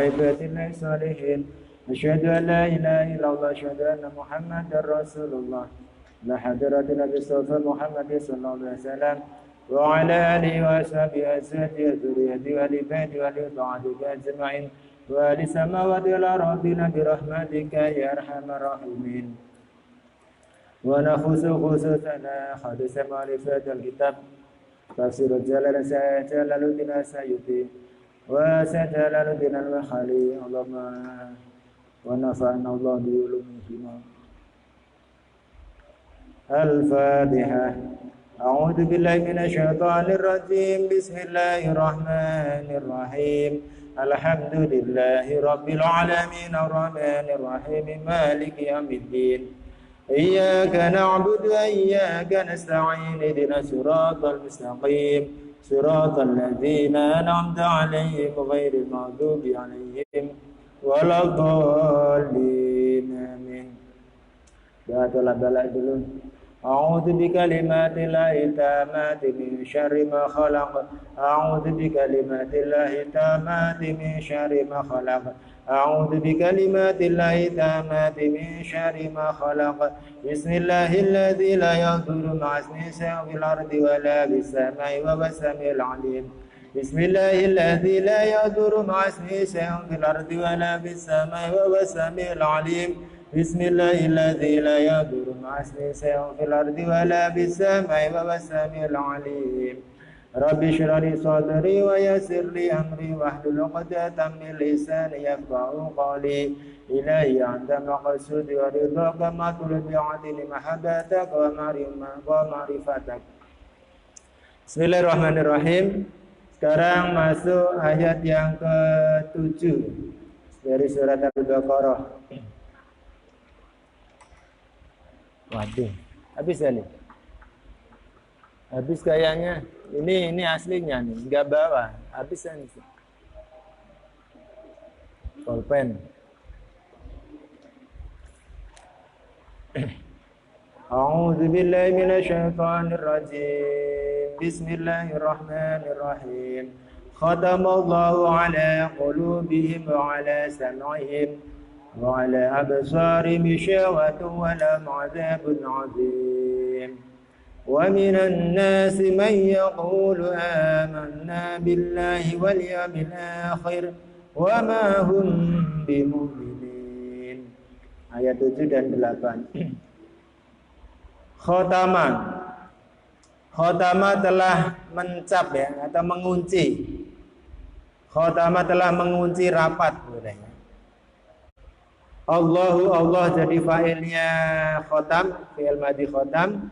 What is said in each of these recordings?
وعلى عباد الله الصالحين أشهد أن لا إله إلا الله أشهد أن محمدا رسول الله لا حضرة النبي صلى محمد صلى الله عليه وسلم وعلى آله وأصحابه وأزواجه وذريته وآل بيته وآل طاعتك أجمعين وآل السماوات والأرضين برحمتك يا أرحم الراحمين. ونخص خصوصنا حدث معرفة الكتاب تفسير جلال الدين السيوطي وجلال الدين المحلي اللهم ونفعنا الله بعلومهما. الفاتحة. أعوذ بالله من الشيطان الرجيم بسم الله الرحمن الرحيم الحمد لله رب العالمين الرحمن الرحيم مالك يوم الدين إياك نعبد وإياك نستعين اهدنا الصراط المستقيم صراط الذين أنعمت عليهم غير المغضوب عليهم ولا الضالين آمين. Doa balak dulu. A'udzu bikalimatillahi tammati min syarri ma khalaq. A'udzu bikalimatillahi tammati min syarri ma khalaq. A'udzu bikalimatillahi tammati min syarri ma khalaq. Bismillahilladzi la yadurru ma'a ismihi shay'un fil ardi wa la fis samai wa huwas samiul 'alim. Bismillahilladzi la yadurru ma'a ismihi shay'un fil ardi wa la fis samai wa huwas samiul 'alim. Bismillahilladzi la yadurru ma'a ismihi shay'un fil ardi wa la fis samai wa huwas samiul 'alim. Rabbi shrah li sadri wa yassir li amri wahlul 'uqdatam min lisani yafqahu qawli. Ilahi anta maqsudi wa ridhaka matlubi 'adli mahabbataka wa ma'rifatak. Bismillahirrahmanirrahim. Sekarang masuk ayat yang ke-7 dari surat Al-Baqarah. Waduh, habis kali. Habis kayaknya. Ini aslinya nih, enggak bawa. Habis kan. Pulpen. A'udzu billahi minasyaitonir rajim. Bismillahirrahmanirrahim. Khatamallahu ala qulubihim wa ala sam'ihim وعلى أبصارهم غشاوة ولهم عذاب عظيم ومن الناس من يقول آمنا بالله واليوم الآخر وما هم بمؤمنين. Ayat 7 dan 8. Khotama telah mencap ya atau mengunci. Khotama telah mengunci rapat boleh. Allah jadi fa'ilnya khotam, fi'il madhi khotam.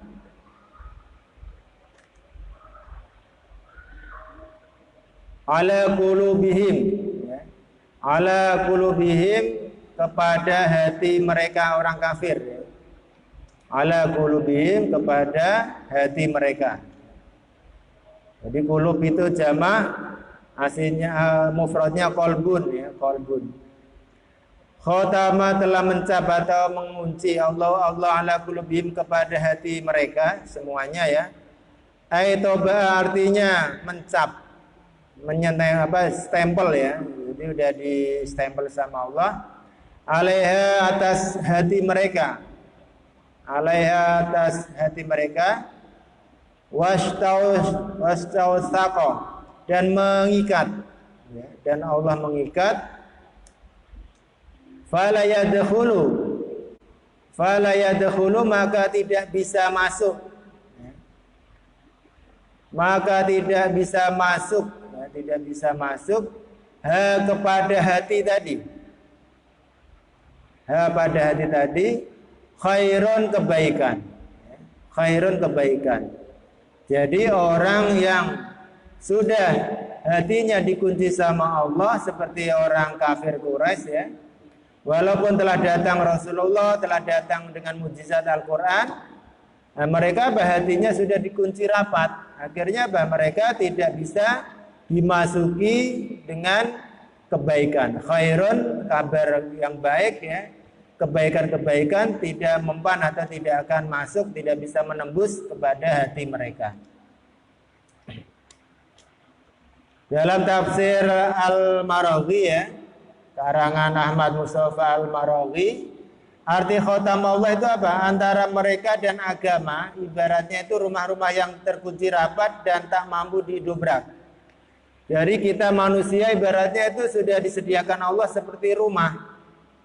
Ala qulubihim ya. Ala qulubihim kepada hati mereka orang kafir ya. Ala qulubihim kepada hati mereka. Jadi qulub itu jamak, aslinya mufradnya qalbun ya, qalbun. Khotama telah mencap atau mengunci Allah ala qulubihim kepada hati mereka semuanya ya. Aitoba artinya mencap, menyentuh stempel ya. Jadi udah di stempel sama Allah. Alaiha atas hati mereka. Alaiha atas hati mereka. Wastausaqa dan mengikat ya. Dan Allah mengikat. Fala yadkhulu maka tidak bisa masuk. Maka tidak bisa masuk, tidak bisa masuk kepada hati tadi. Pada hati tadi khairun kebaikan. Khairun kebaikan. Jadi orang yang sudah hatinya dikunci sama Allah seperti orang kafir Quraisy ya. Walaupun telah datang Rasulullah, telah datang dengan mukjizat Al-Quran, mereka hatinya sudah dikunci rapat. Akhirnya mereka tidak bisa dimasuki dengan kebaikan. Khairun, kabar yang baik ya. Kebaikan-kebaikan tidak mempan atau tidak akan masuk, tidak bisa menembus kepada hati mereka. Dalam tafsir Al-Maraghi ya, karangan Ahmad Mustafa Al-Maraghi. Arti khotam Allah itu apa? Antara mereka dan agama, ibaratnya itu rumah-rumah yang terkunci rapat dan tak mampu didobrak. Jadi kita manusia ibaratnya itu sudah disediakan Allah seperti rumah.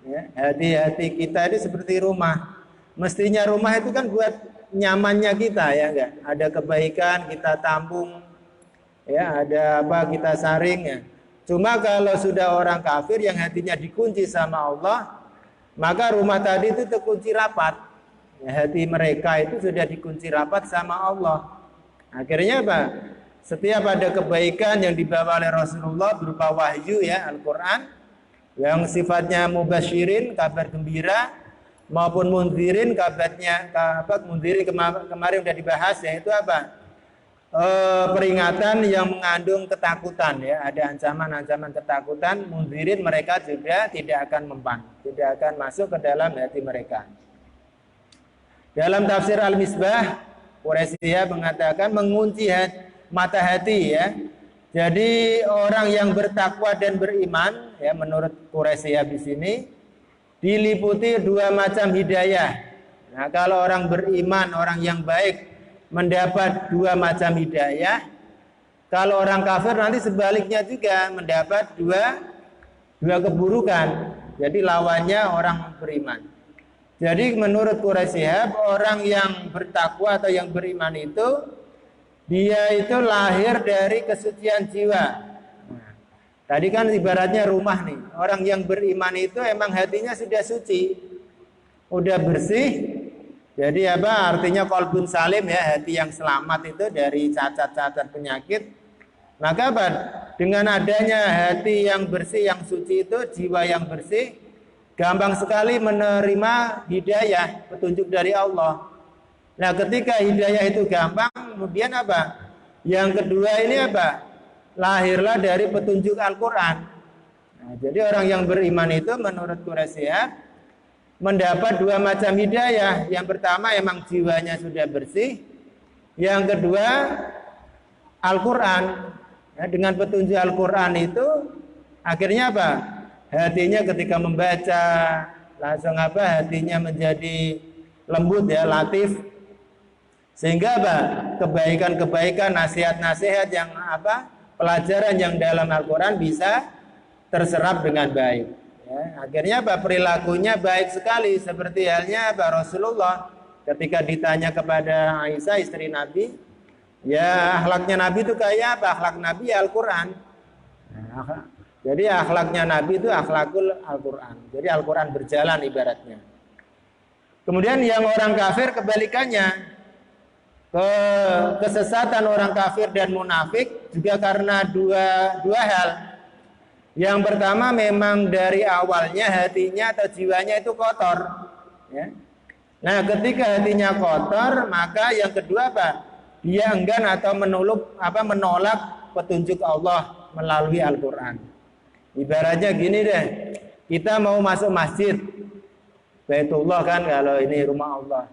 Ya, hati-hati kita itu seperti rumah. Mestinya rumah itu kan buat nyamannya kita, ya enggak? Ada kebaikan kita tampung, ya ada apa kita saring, ya. Cuma kalau sudah orang kafir yang hatinya dikunci sama Allah, maka rumah tadi itu terkunci rapat. Ya, hati mereka itu sudah dikunci rapat sama Allah. Akhirnya apa? Setiap ada kebaikan yang dibawa oleh Rasulullah berupa wahyu, ya Al-Quran, yang sifatnya mubasyirin, kabar gembira, maupun munzirin, kabarnya munzirin kemarin sudah dibahas, yaitu apa? Peringatan yang mengandung ketakutan, ya, ada ancaman-ancaman ketakutan. Munzirin mereka juga tidak akan mempan, tidak akan masuk ke dalam hati mereka. Dalam tafsir Al-Misbah, Quraisyah mengatakan mengunci mata hati, ya. Jadi orang yang bertakwa dan beriman, ya, menurut Quraisyah di sini diliputi dua macam hidayah. Nah, kalau orang beriman, orang yang baik mendapat dua macam hidayah. Kalau orang kafir nanti sebaliknya juga mendapat dua keburukan. Jadi lawannya orang beriman. Jadi menurut Quraisyah, orang yang bertakwa atau yang beriman itu dia itu lahir dari kesucian jiwa. Nah, tadi kan ibaratnya rumah nih. Orang yang beriman itu emang hatinya sudah suci, udah bersih. Jadi apa artinya qalbun salim, ya, hati yang selamat itu dari cacat-cacat penyakit. Maka apa? Dengan adanya hati yang bersih, yang suci itu, jiwa yang bersih, gampang sekali menerima hidayah, petunjuk dari Allah. Nah, ketika hidayah itu gampang, kemudian apa? Yang kedua ini apa? Lahirlah dari petunjuk Al-Quran. Nah, jadi orang yang beriman itu menurut Quraisyah mendapat dua macam hidayah. Yang pertama emang jiwanya sudah bersih. Yang kedua Al-Quran. Ya, dengan petunjuk Al-Quran itu akhirnya apa? Hatinya ketika membaca langsung apa? Hatinya menjadi lembut, ya, latif. Sehingga apa? Kebaikan-kebaikan, nasihat-nasihat yang apa? Pelajaran yang dalam Al-Quran bisa terserap dengan baik. Ya, akhirnya apa? Perilakunya baik sekali, seperti halnya apa? Rasulullah ketika ditanya kepada Aisyah istri Nabi, ya akhlaknya Nabi itu kayak apa? Akhlak Nabi ya Al-Quran. Nah, jadi akhlaknya Nabi itu akhlakul Al-Quran. Jadi Al-Quran berjalan ibaratnya. Kemudian yang orang kafir kebalikannya, kesesatan orang kafir dan munafik juga karena dua hal. Yang pertama memang dari awalnya hatinya atau jiwanya itu kotor, ya. Nah, ketika hatinya kotor, maka yang kedua apa? Dia enggan atau menolak petunjuk Allah melalui Al-Quran. Ibaratnya gini deh, kita mau masuk masjid Baitullah kan, kalau ini rumah Allah,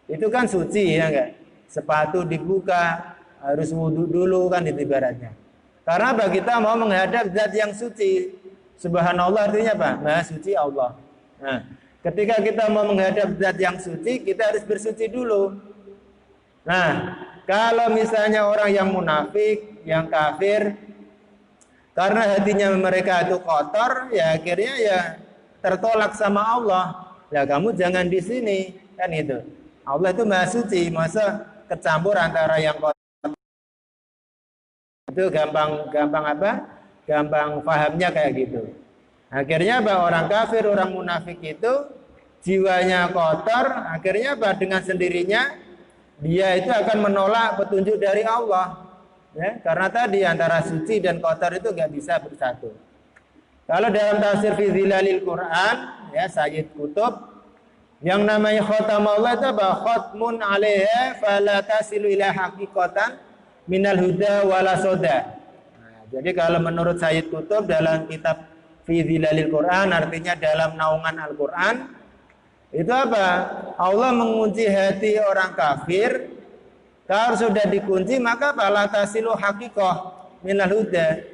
itu kan suci, ya enggak? Sepatu dibuka, harus wudhu dulu kan, itu ibaratnya. Karena apa? Kita mau menghadap zat yang suci. Subhanallah artinya apa? Maha suci Allah. Nah, ketika kita mau menghadap zat yang suci, kita harus bersuci dulu. Nah, kalau misalnya orang yang munafik, yang kafir, karena hatinya mereka itu kotor, ya akhirnya ya tertolak sama Allah. Ya kamu jangan di sini, kan itu. Allah itu maha suci, masa kecampur antara yang kotor. Itu gampang apa? Gampang pahamnya kayak gitu. Akhirnya apa? Orang kafir, orang munafik itu jiwanya kotor, akhirnya apa? Dengan sendirinya dia itu akan menolak petunjuk dari Allah. Ya, karena tadi antara suci dan kotor itu nggak bisa bersatu. Kalau dalam tafsir fi zilalil Quran, ya Sayyid Qutb, yang namanya khatam Allah itu apa? Khatmun 'alaiha fala tasilu ila haqiqatan minal huda wala soda. Nah, jadi kalau menurut Sayyid Qutb dalam kitab Fi Zilalil Quran, artinya dalam naungan Al-Quran, itu apa? Allah mengunci hati orang kafir. Kalau sudah dikunci, maka fala tasilu haqiqah minal huda.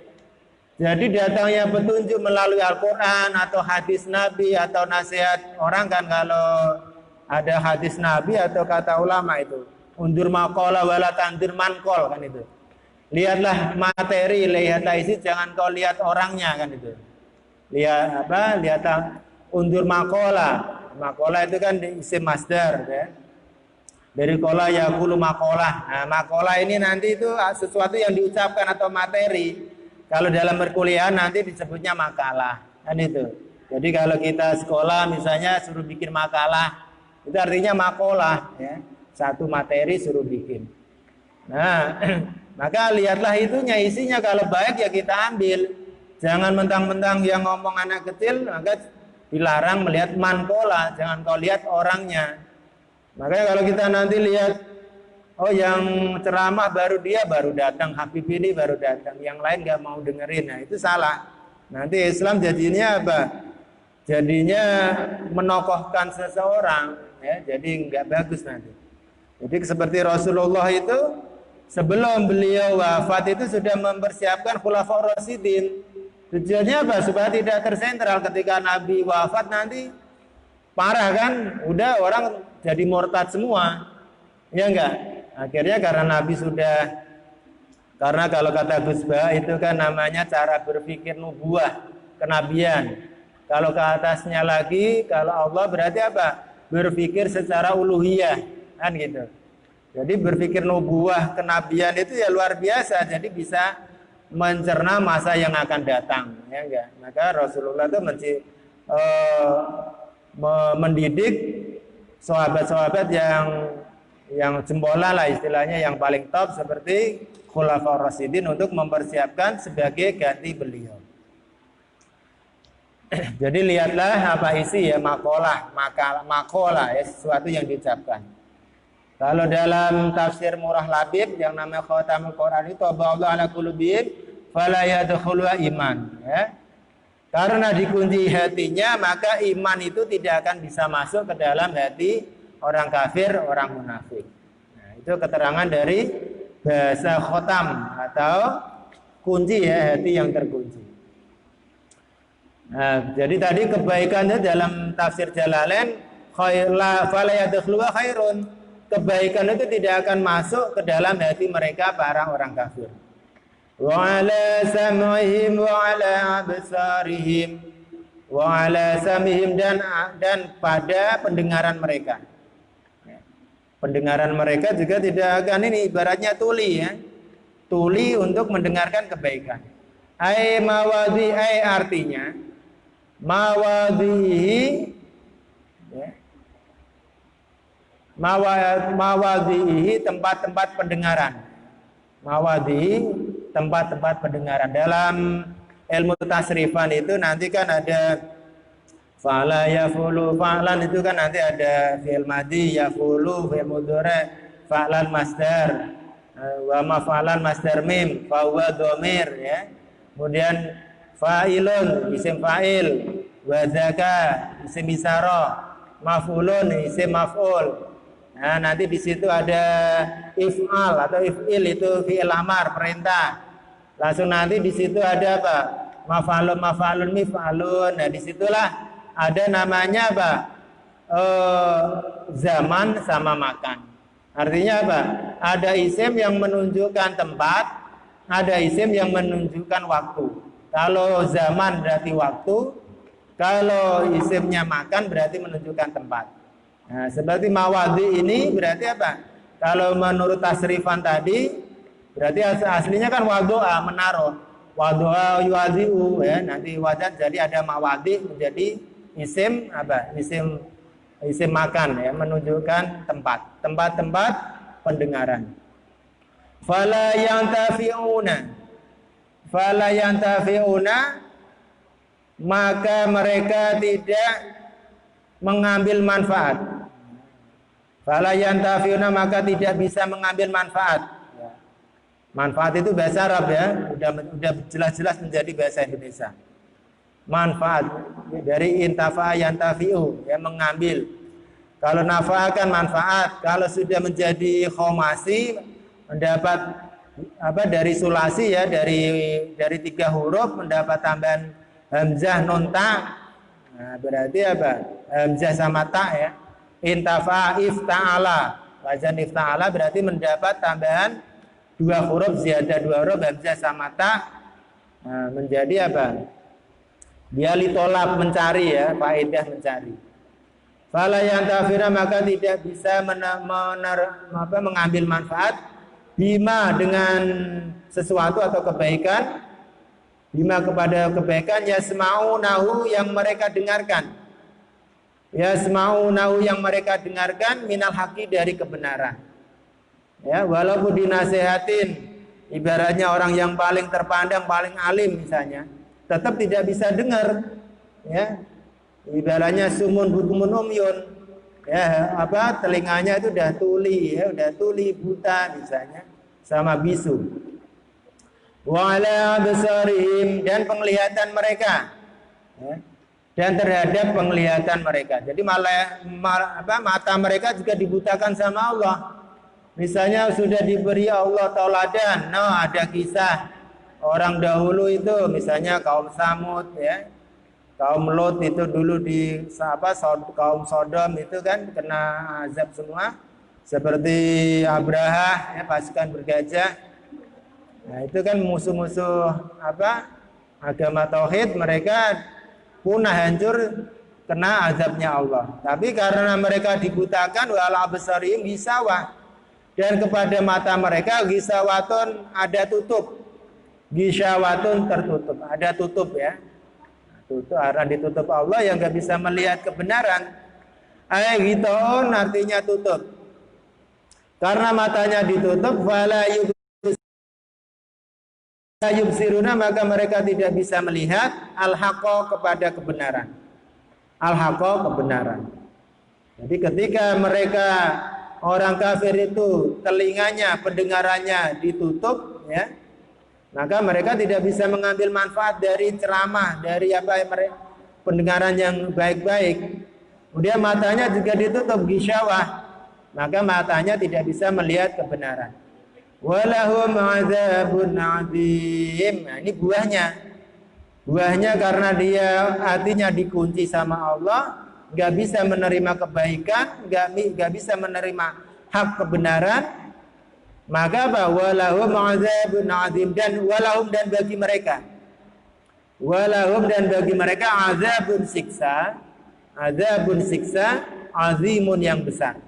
Jadi datangnya petunjuk melalui Al-Quran atau hadis Nabi atau nasihat orang kan, kalau ada hadis Nabi atau kata ulama itu undur maqala wala tandir manqol kan itu. Lihatlah materi, lihatlah isi, jangan kau lihat orangnya kan itu. Lihat apa? Lihat undur maqala. Maqala itu kan isim masdar ya. Dari qala yaqulu maqalah. Nah, maqalah ini nanti itu sesuatu yang diucapkan atau materi. Kalau dalam perkuliahan nanti disebutnya makalah, kan itu. Jadi kalau kita sekolah misalnya suruh bikin makalah, itu artinya makolah, ya. Satu materi suruh bikin. Nah, maka lihatlah itunya, isinya, kalau baik ya kita ambil. Jangan mentang-mentang yang ngomong anak kecil, maka dilarang melihat mankola, jangan kau lihat orangnya. Makanya kalau kita nanti lihat, oh yang ceramah baru dia baru datang, Habib ini baru datang, yang lain nggak mau dengerin, nah itu salah. Nanti Islam jadinya apa? Jadinya menokohkan seseorang, ya, jadi nggak bagus nanti. Jadi seperti Rasulullah itu sebelum beliau wafat itu sudah mempersiapkan Khulafaur Rasyidin. Tujuannya apa? Supaya tidak tersentral ketika Nabi wafat nanti parah kan, udah orang jadi murtad semua, ya enggak? Akhirnya karena Nabi sudah, karena kalau kata Gus Bah itu kan namanya cara berpikir nubuah, kenabian. Kalau ke atasnya lagi, kalau Allah berarti apa? Berpikir secara uluhiyah, kan gitu. Jadi berpikir nubuah, kenabian itu ya luar biasa. Jadi bisa mencerna masa yang akan datang, ya enggak? Maka Rasulullah itu mendidik sahabat-sahabat yang jempolan lah istilahnya, yang paling top seperti Khulafaur Rasyidin untuk mempersiapkan sebagai ganti beliau. Jadi lihatlah apa isi ya, makalah ya, sesuatu yang diucapkan. Kalau dalam tafsir Murah Labib yang namanya Khatamul Quran itu Allah ala qulubihim fala yadkhulu iman, ya. Karena dikunci hatinya, maka iman itu tidak akan bisa masuk ke dalam hati orang kafir, orang munafik. Nah, itu keterangan dari bahasa khotam atau kunci, ya, hati yang terkunci. Nah, jadi tadi kebaikannya dalam tafsir Jalalain fala yadkhulu khairun. Kebaikan itu tidak akan masuk ke dalam hati mereka para orang kafir. Wa ala sam'ihim wa ala absarihim wa ala sam'ihim, dan pada pendengaran mereka. Pendengaran mereka juga tidak akan ini, ibaratnya tuli, ya. Tuli untuk mendengarkan kebaikan. Ai mawadhi, ai artinya mawadhihi, ya. Mawadhihi, tempat-tempat pendengaran. Mawadhihi, tempat-tempat pendengaran. Dalam ilmu tasrifan itu nanti kan ada fa'ala yafulu, fa'lan itu kan nanti ada fi'il madhi, yafulu fi'il mudhari', fa'lan masdar, wa maf'alan masdar mim, fa huwa dhamir, ya. Kemudian fa'ilun isim fa'il, wa zaka isim isara, maf'ulun isim maf'ul. Nah, nanti di situ ada if'al atau if'il, itu fi'il amar, perintah. Langsung nanti di situ ada apa? Maf'alun, maf'alun, mif'alun. Nah, disitulah ada namanya apa? Zaman sama makan. Artinya apa? Ada isim yang menunjukkan tempat, ada isim yang menunjukkan waktu. Kalau zaman berarti waktu, kalau isimnya makan berarti menunjukkan tempat. Nah, seperti mawadhi ini berarti apa? Kalau menurut tasrifan tadi berarti aslinya kan wadu'a, menaruh. Wadu'a yuwadhi'u, ya. Nanti wadah jadi ada mawadhi menjadi isim apa? Isim makan, ya, menunjukkan tempat. Tempat-tempat pendengaran. Fala yantafi'una, maka mereka tidak mengambil manfaat. Fala yantafi'una, maka tidak bisa mengambil manfaat. Manfaat itu bahasa Arab, ya, udah jelas-jelas menjadi bahasa Indonesia. Manfaat dari intafa yantafi'u, ya, mengambil. Kalau nafa kan manfaat, kalau sudah menjadi khomasi, mendapat dari sulasi ya, dari 3 huruf mendapat tambahan hamzah nun ta. Nah, berarti apa? Hamzah sama ta ya. Intafa ifta'ala. Wazan ifta'ala berarti mendapat tambahan 2 huruf, ziyadah 2 huruf, hamzah sama ta. Nah, menjadi apa? Dia litolab, mencari ya, faedah mencari. Fala yantafira, maka tidak bisa mengambil manfaat bima dengan sesuatu atau kebaikan, bima kepada kebaikan, yasma'unahu yang mereka dengarkan, yasma'unahu yang mereka dengarkan, minal haqi dari kebenaran. Ya, walaupun dinasehatin, ibaratnya orang yang paling terpandang, paling alim misalnya, tetap tidak bisa dengar. Ya, ibaratnya sumun bukumun umyun, ya, telinganya itu udah tuli ya, udah tuli buta misalnya, sama bisu. Wa ala absarihim, dan penglihatan mereka ya, dan terhadap penglihatan mereka. Jadi mata mereka juga dibutakan sama Allah. Misalnya sudah diberi Allah tauladan. Nah, ada kisah orang dahulu itu, misalnya kaum Samud ya, kaum Lot itu dulu di kaum Sodom itu kan kena azab semua, seperti Abraha ya, pasukan bergajah. Nah, itu kan musuh-musuh agama tauhid, mereka punah, hancur, kena azabnya Allah. Tapi karena mereka dibutakan, wala absarihim gisawah, dan kepada mata mereka gisawatun, ada tutup. Gisawatun, tertutup, ada tutup ya. Tutup, arah ditutup Allah yang nggak bisa melihat kebenaran. Gitaun artinya tutup. Karena matanya ditutup, fala yubsiruna, maka mereka tidak bisa melihat al-haqqa, kepada kebenaran. Al-haqqa, kebenaran. Jadi ketika mereka orang kafir itu telinganya, pendengarannya ditutup ya, maka mereka tidak bisa mengambil manfaat dari ceramah, dari pendengaran yang baik-baik. Kemudian matanya juga ditutup, gisyawah, maka matanya tidak bisa melihat kebenaran. Walahum azabun adzim. Nah, ini buahnya. Buahnya karena dia hatinya dikunci sama Allah, nggak bisa menerima kebaikan, nggak bisa menerima hak kebenaran. Maka walahum azabun adzim, dan walahum, dan bagi mereka, walahum, dan bagi mereka azabun siksa, azabun siksa, azimun yang besar,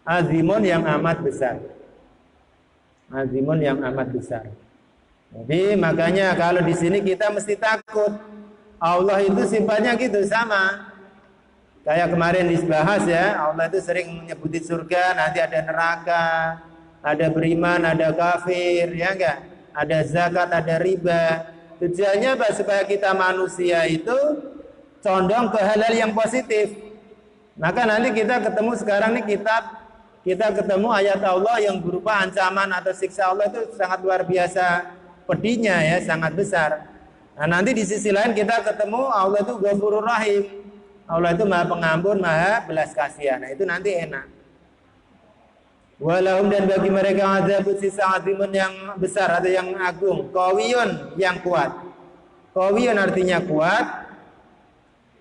azimun yang amat besar, azimun yang amat besar. Jadi makanya kalau di sini kita mesti takut. Allah itu sifatnya gitu, sama. Kayak kemarin dibahas ya, Allah itu sering menyebuti surga, nanti ada neraka, ada beriman, ada kafir, ya enggak? Ada zakat, ada riba. Tujuannya apa? Supaya kita manusia itu condong ke hal-hal yang positif. Maka nanti kita ketemu sekarang nih kita ketemu ayat Allah yang berupa ancaman atau siksa Allah itu sangat luar biasa pedihnya ya, sangat besar. Nah, nanti di sisi lain kita ketemu Allah itu Ghafurur Rahim. Allah itu Maha Pengampun, Maha Belas Kasihan. Nah, itu nanti enak. Walahum, dan bagi mereka azabun sisa azimun yang besar atau yang agung, qawiyun yang kuat. Qawiyun artinya kuat,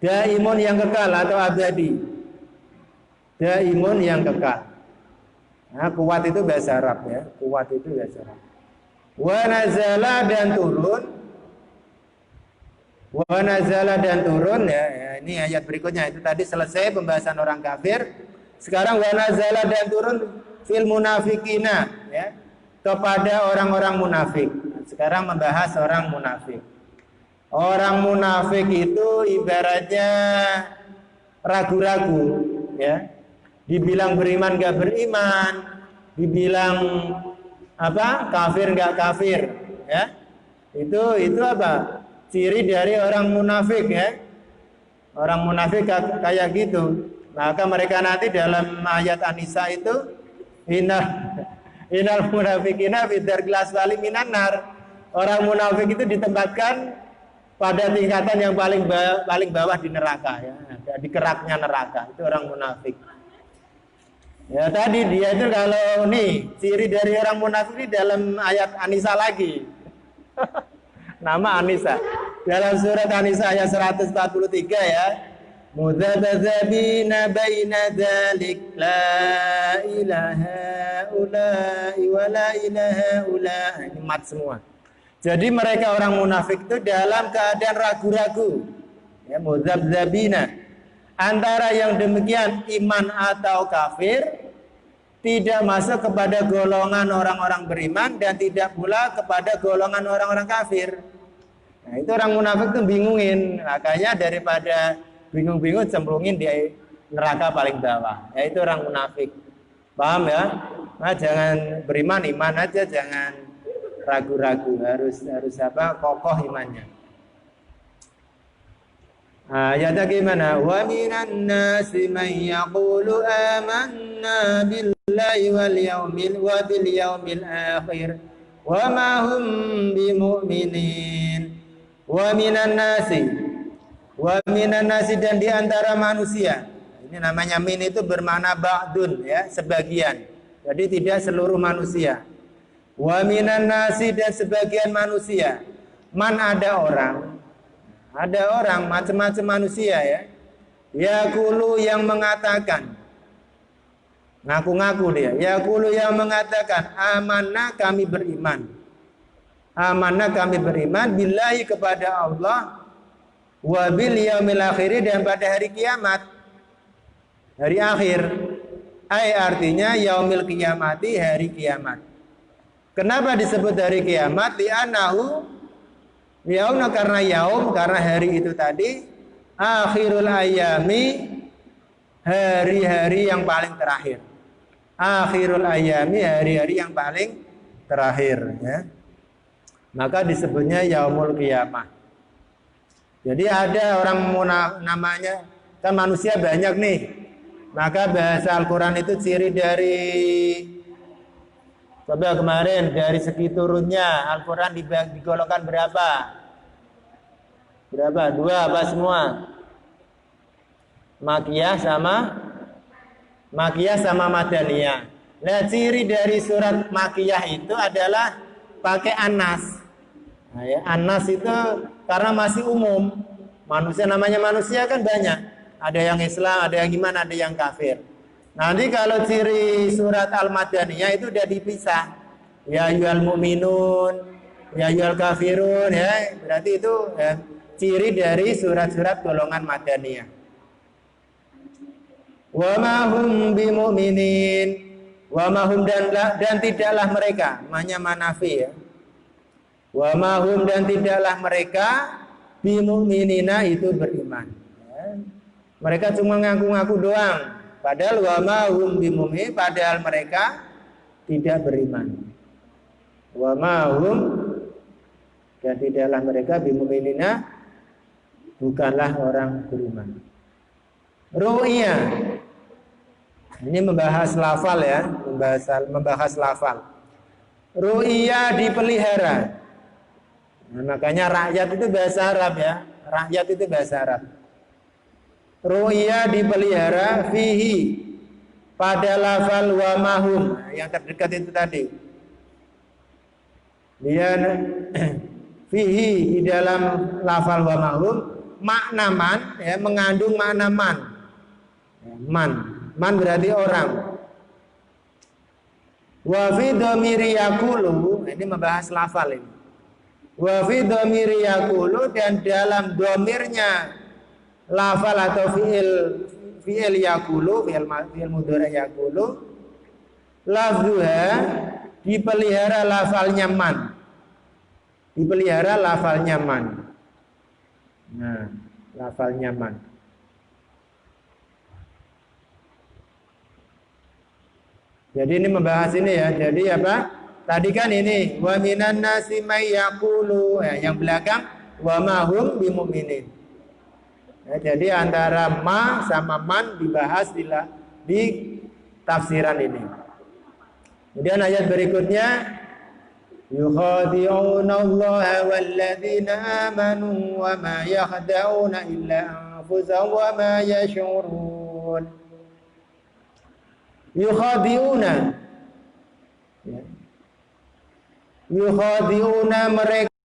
daimun yang kekal atau abadi. Daimun yang kekal. Nah, kuat itu bahasa Arab ya, kuat itu bahasa Arab. Wa nazala, dan turun. Wa nazala, dan turun ya, ini ayat berikutnya. Itu tadi selesai pembahasan orang kafir. Sekarang wa nazala, dan turun fil munafikina ya, kepada orang-orang munafik. Sekarang membahas orang munafik. Orang munafik itu ibaratnya ragu-ragu ya. Dibilang beriman gak beriman, dibilang kafir gak kafir ya. Itu apa? Ciri dari orang munafik ya. Orang munafik kayak gitu. Maka mereka nanti dalam ayat An-Nisa itu Innal munafiqina fi darkil asfali minan nar. Orang munafik itu ditempatkan pada tingkatan yang paling bawah di neraka ya, di keraknya neraka. Itu orang munafik. Ya tadi dia itu kalau nih ciri dari orang munafik ini dalam ayat An-Nisa lagi. Nama An-Nisa. Dalam surat An-Nisa ayat 143 ya. Mudzabdzabina baina dzalik la ilaha ula'i wa la ilaha ula. Ini mat semua. Jadi mereka orang munafik itu dalam keadaan ragu-ragu. Ya, mudzabdzabina. Antara yang demikian iman atau kafir, tidak masuk kepada golongan orang-orang beriman dan tidak pula kepada golongan orang-orang kafir. Nah, itu orang munafik tuh bingungin. Makanya daripada bingung-bingung cemplungin di neraka paling bawah. Ya itu orang munafik. Paham ya? Nah, jangan beriman iman aja, jangan ragu-ragu. Harus apa? Kokoh imannya. Ayatnya gimana? Wa minan nasi man yaqulu amanna billahi wal yawmil akhir wa ma hum bimu'minin. Wa minan nasi dan di antara manusia. Ini namanya min itu bermakna ba'dun ya, sebagian. Jadi tidak seluruh manusia. Wa minan nasi dan sebagian manusia. Man ada orang macam-macam manusia ya. Yaqulu yang mengatakan, ngaku-ngaku dia. Yaqulu yang mengatakan, amanna kami beriman. Amanna kami beriman billahi kepada Allah wa bil yaumil akhir dan pada hari kiamat. Hari akhir. Artinya yaumil qiyamati, hari kiamat. Kenapa disebut hari kiamat? Li'annahu yaumna karena hari itu tadi akhirul ayami, hari-hari yang paling terakhir. Akhirul ayami, hari-hari yang paling terakhir ya. Maka disebutnya yaumul qiyamah. Jadi ada orang namanya, kan manusia banyak nih. Maka bahasa Al-Quran itu ciri dari, coba kemarin dari segi turunnya Al-Quran digolongkan berapa? Berapa? 2 apa semua? Makiyah sama Madaniyah. Nah, ciri dari surat Makiyah itu adalah pakai An-Nas. Nah, ya, An-Nas itu karena masih umum. Manusia namanya manusia kan banyak. Ada yang Islam, ada yang iman, ada yang kafir. Nanti kalau ciri surat Al-Madaniyah itu udah dipisah. Ya ayyuhal mu'minun, ya ayyuhal kafirun ya. Berarti itu ya, ciri dari surat-surat golongan Madaniyah. Wa ma hum bimu'minin. Wa ma hum dan tidaklah mereka, namanya manafi ya. Wa ma hum dan tidaklah mereka bimu'minina itu beriman. Ya. Mereka cuma ngaku-ngaku doang. Padahal wa ma hum bimu'min, padahal mereka tidak beriman. Wa ma hum dan tidaklah mereka bimu'minina, bukanlah orang beriman. Ru'ya. Ini membahas lafal ya, membahas lafal. Ru'ya dipelihara. Nah, makanya rakyat itu bahasa Arab ya. Rakyat itu bahasa Arab. Ru'ya dipelihara fihi pada lafal wa mahum yang terdekat itu tadi. Dia fihi di dalam lafal wa mahum makna man ya, mengandung makna man. Man berarti orang. Wa fi dhamiri yaqulu, ini membahas lafal ini. Wa fi dhamiri yaqulu dan dalam dhamirnya lafal atau fi'il yaqulu, fi'il mudhari yaqulu, lafzuha dipelihara lafalnya man. Dipelihara lafalnya man. Nah, lafalnya man. Jadi ini membahas ini ya. Jadi apa? Tadi kan ini wa minan nasi may yaqulu, ya, yang belakang wa ma hum bimu'minin. Ya, jadi antara ma sama man dibahas di tafsiran ini. Kemudian ayat berikutnya yukhadi'una Allah walladzina amanu wa ma yakhda'una illa anfusahum wa ma yash'urun. Yukhadi'una. Ya. Yukhadi'una, mereka